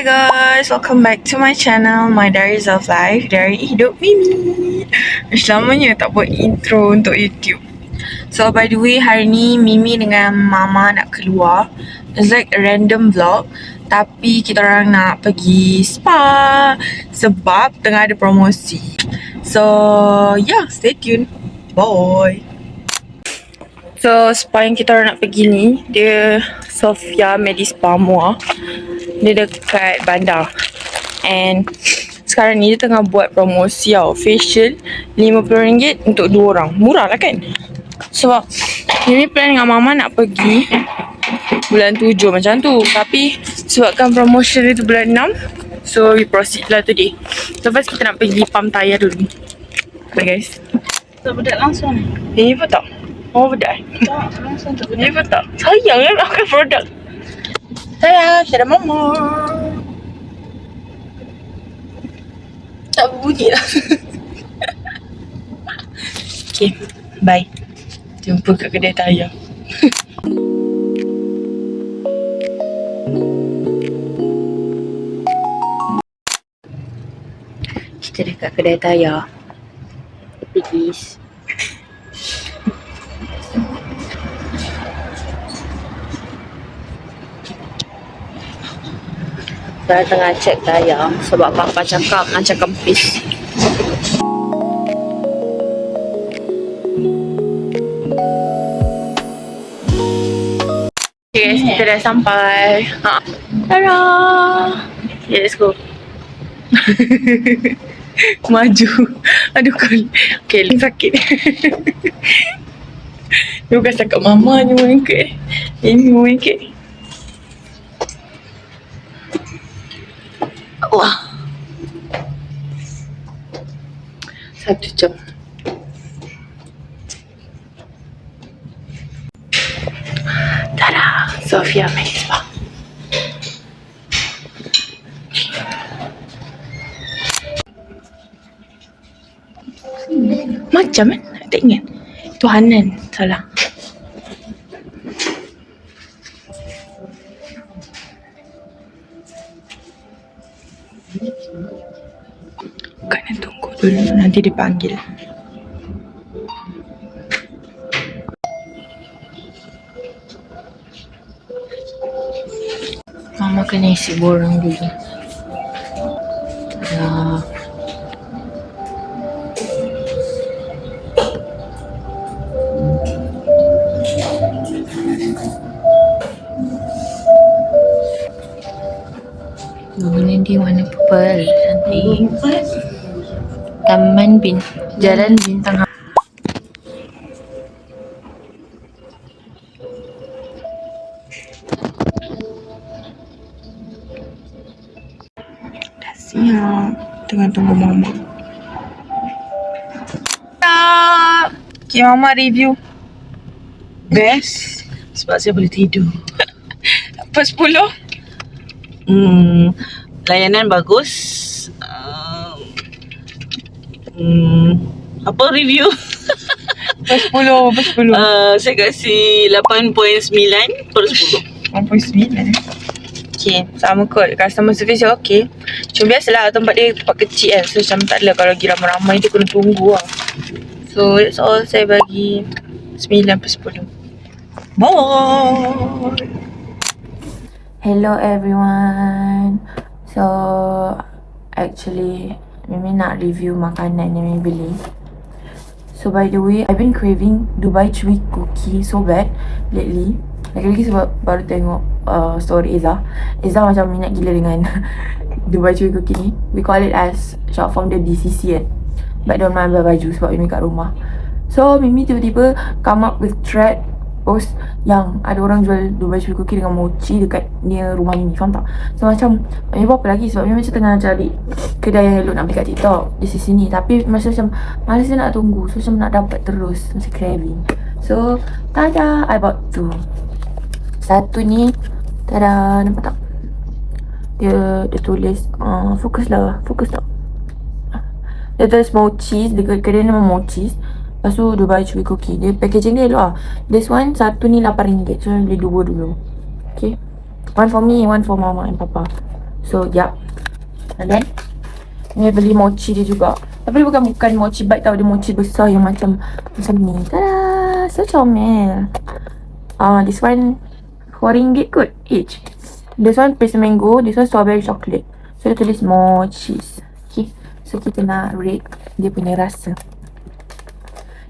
guys, welcome back to my channel, My Diaries of Life, Diary Hidup Mimi. Selamanya tak buat intro untuk YouTube. So by the way, hari ni Mimi dengan Mama nak keluar. It's like a random vlog, tapi kita orang nak pergi spa sebab tengah ada promosi. So yeah, stay tuned. Bye. So spa yang kita orang nak pergi ni, dia Sofia Medispa Muar. Dia dekat bandar. And sekarang ni dia tengah buat promosi tau. Facial RM50 untuk 2 orang. Murah lah kan? Sebab Mimi plan dengan Mama nak pergi bulan 7 macam tu. Tapi sebabkan promotion itu bulan 6, so we proceed lah today. So first kita nak pergi pump tayar dulu. Bye guys. Tak bedak langsung ni? Ini pun tak? Oh bedak? Tak, langsung tak Ini bedak. pun tak? Sayang kan pakai produk. Sayang, ada Mama. Tak berbunyi lah. Okay, bye. Jumpa kat kedai tayar. Kita dekat kedai tayar. Please. Saya tengah cek tayar sebab Papa cakap nak cakap kempis. Okay guys, kita dah sampai. Tada! Okay, let's go. Maju. Aduh kali. Okay, sakit. Dia bukan cakap Mama ni RM5. Ini RM5. Wah. 1 jam. Tada, Sofia Medispa. Macam kan? Tak ingat. Itu Hanan. Salah. Kena tunggu dulu, nanti dipanggil. Mama kena isi borang dulu. Dah. Bangunan dia warna purple, cantik. Taman Jalan Bintang. Dah siap. Tengah tunggu Mama. Okay, Mama review. Best sebab saya boleh tidur. Apa 10? Layanan bagus. Apa review? Apa 10? Apa 10? Saya kasi 8.9 per 10. 1.9. Okay, sama kot. Customer service dia okay. Cuma biasalah tempat dia tempat kecil kan. So macam tak adalah kalau pergi ramai-ramai dia kena tunggu lah. So that's all. Saya bagi 9 per 10. Bye. Hello everyone. So actually Mimi nak review makanan yang Mimi beli. So by the way, I've been craving Dubai Chewy Cookie so bad lately. Lagi-lagi sebab baru tengok story Izzah. Izzah macam minat gila dengan Dubai Chewy Cookie ni. We call it as short form the DCC kan. But don't mind baju sebab Mimi kat rumah. So Mimi tiba-tiba come up with thread post yang ada orang jual Dubai Chewy Cookie dengan mochi dekat near rumah Mimi, faham tak? So macam Mimi buat apa lagi sebab Mimi macam tengah cari kedai yang elok nak beli kat TikTok di sini. Tapi macam malas nak tunggu. So macam nak dapat terus, macam craving. So tada, I bought 2. Satu ni, tada, nampak tak? Dia tulis fokus tak? Dia tulis mochi, dekat kedai nama mochi. Lepas tu Dubai Chewy Cookie. Dia packaging dia elok lah. This one, satu ni RM8. So beli 2 dulu. Okay. One for me, one for Mama and Papa. So yup. And then ni beli mochi dia juga. Tapi dia bukan mochi bite tau. Dia mochi besar yang macam ni. Tada! So comel. This one RM4 kot each. This one pastry mango. This one strawberry chocolate. So dia tulis more cheese. Okay. So kita nak rate dia punya rasa.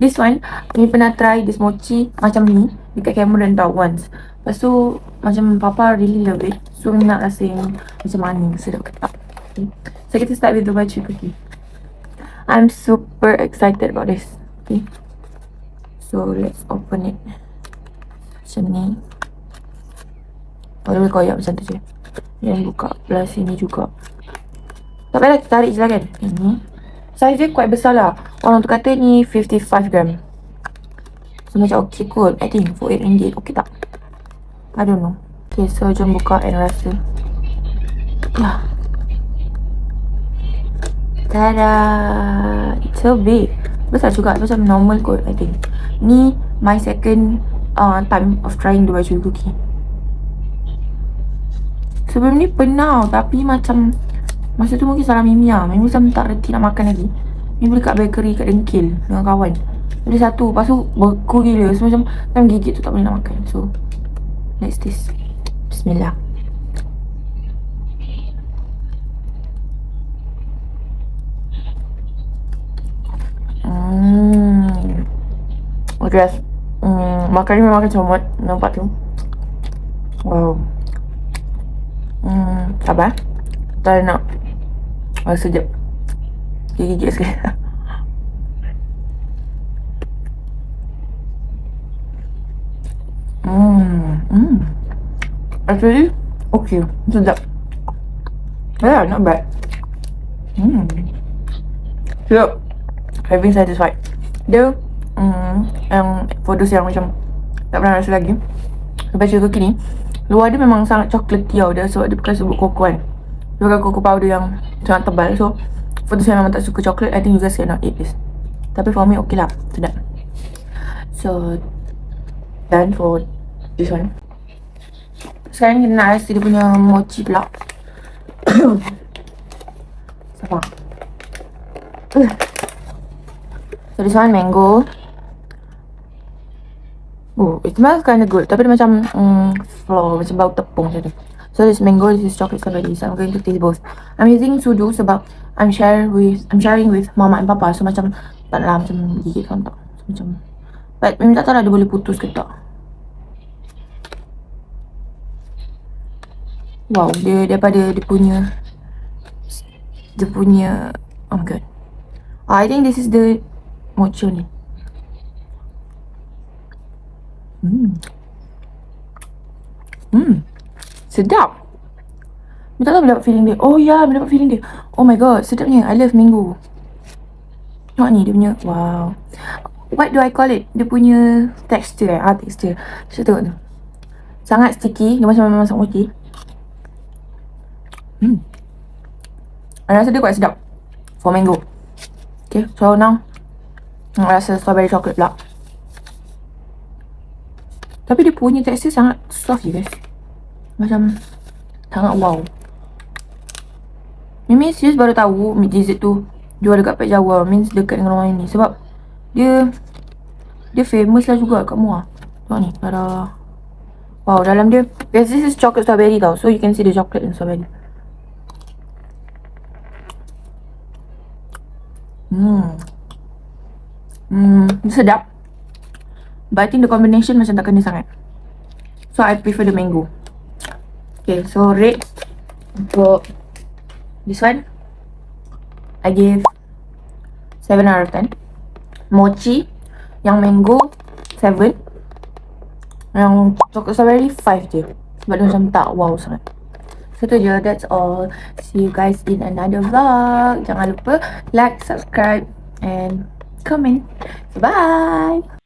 This one, ni pernah try this mochi macam ni dekat Cameron tau once. Lepas tu macam papa really love it. So nak rasa yang macam mana, sedap ke tak. Okay. So kita start with the Dubai Chewy cookie. I'm super excited about this. Okay. So let's open it. Macam ni. Boleh koyak macam tu je. Yang buka belah sini juga. Tak payah kita tarik je lah kan. Ini size dia quite besar lah. Orang tu kata ni 55 gram. So macam okay kot. I think for RM8 okay tak? I don't know. Okay, so jom buka and rasa. Tada! It's so big. Besar juga. Macam normal kot I think. Ni my second time of trying Dubai Chewy cookie. Sebelum ni pernah tapi macam masa tu mungkin salah Mimi lah. Mimi macam tak reti nak makan lagi. Mimi beli kat bakery kat Dengkil dengan kawan. Beli satu. Lepas tu beku gila. So macam time gigit tu tak boleh nak makan. So let's taste. Bismillah. Okay. Makan ni memang macam comot. Nampak tu. Wow. Sabar. Tak nak. Sekejap. Gigit sekali. Actually, okay. Sedap. Yeah, not bad. So, I've been satisfied. Dia, yang for those yang macam tak pernah rasa lagi, Dubai Chewy cookie ni, luar dia memang sangat chocolatey tau dia. Sebab dia bukan sebut koko kan. Dia bukan koko powder yang sangat tebal. So, for those yang memang tak suka coklat, I think you guys cannot eat this. Tapi for me, okay lah. Sedap. So, done for this one. Sekarang kita nak rasa dia punya mochi pula. Sabar. So this one mango. Oh, it smells kind of good. Tapi dia macam flour, macam bau tepung macam tu. So this mango, this is chocolate strawberry. So I'm going to taste both. I'm using sudu sebab I'm sharing with mama and papa. So macam tak lah macam gigit kan tak. So, macam but memang tak tahu lah dia boleh putus ke tak. Wow, dia daripada dia punya oh my god. I think this is the mochi ni. Sedap. Minta tahu bila dapat feeling dia. Oh ya, bila dapat feeling dia. Oh my god, sedapnya. I love mango. Tengok ni dia punya. Wow. What do I call it? Dia punya texture texture. Saya tengok tu. Sangat sticky. Dia macam masak mochi. Rasa dia quite sedap for mango. Okay, so now rasa strawberry chocolate pula. Tapi dia punya tekstur sangat soft je guys. Macam sangat wow. Mimi serius baru tahu meat dessert tu jual dekat Pek Jawa. Means dekat dengan rumah ini. Sebab dia famous lah juga kat Muar. Tengok ni ada. Wow, dalam dia, because this is chocolate strawberry tau. So you can see the chocolate and strawberry. Sedap. But I think the combination macam tak kena sangat. So I prefer the mango. Okay, so rate untuk this one, I give 7 out of 10. Mochi yang mango 7. Yang chocolate strawberry 5 je. Sebab dia macam tak wow sangat. So tu je, that's all. See you guys in another vlog. Jangan lupa like, subscribe and comment. Bye.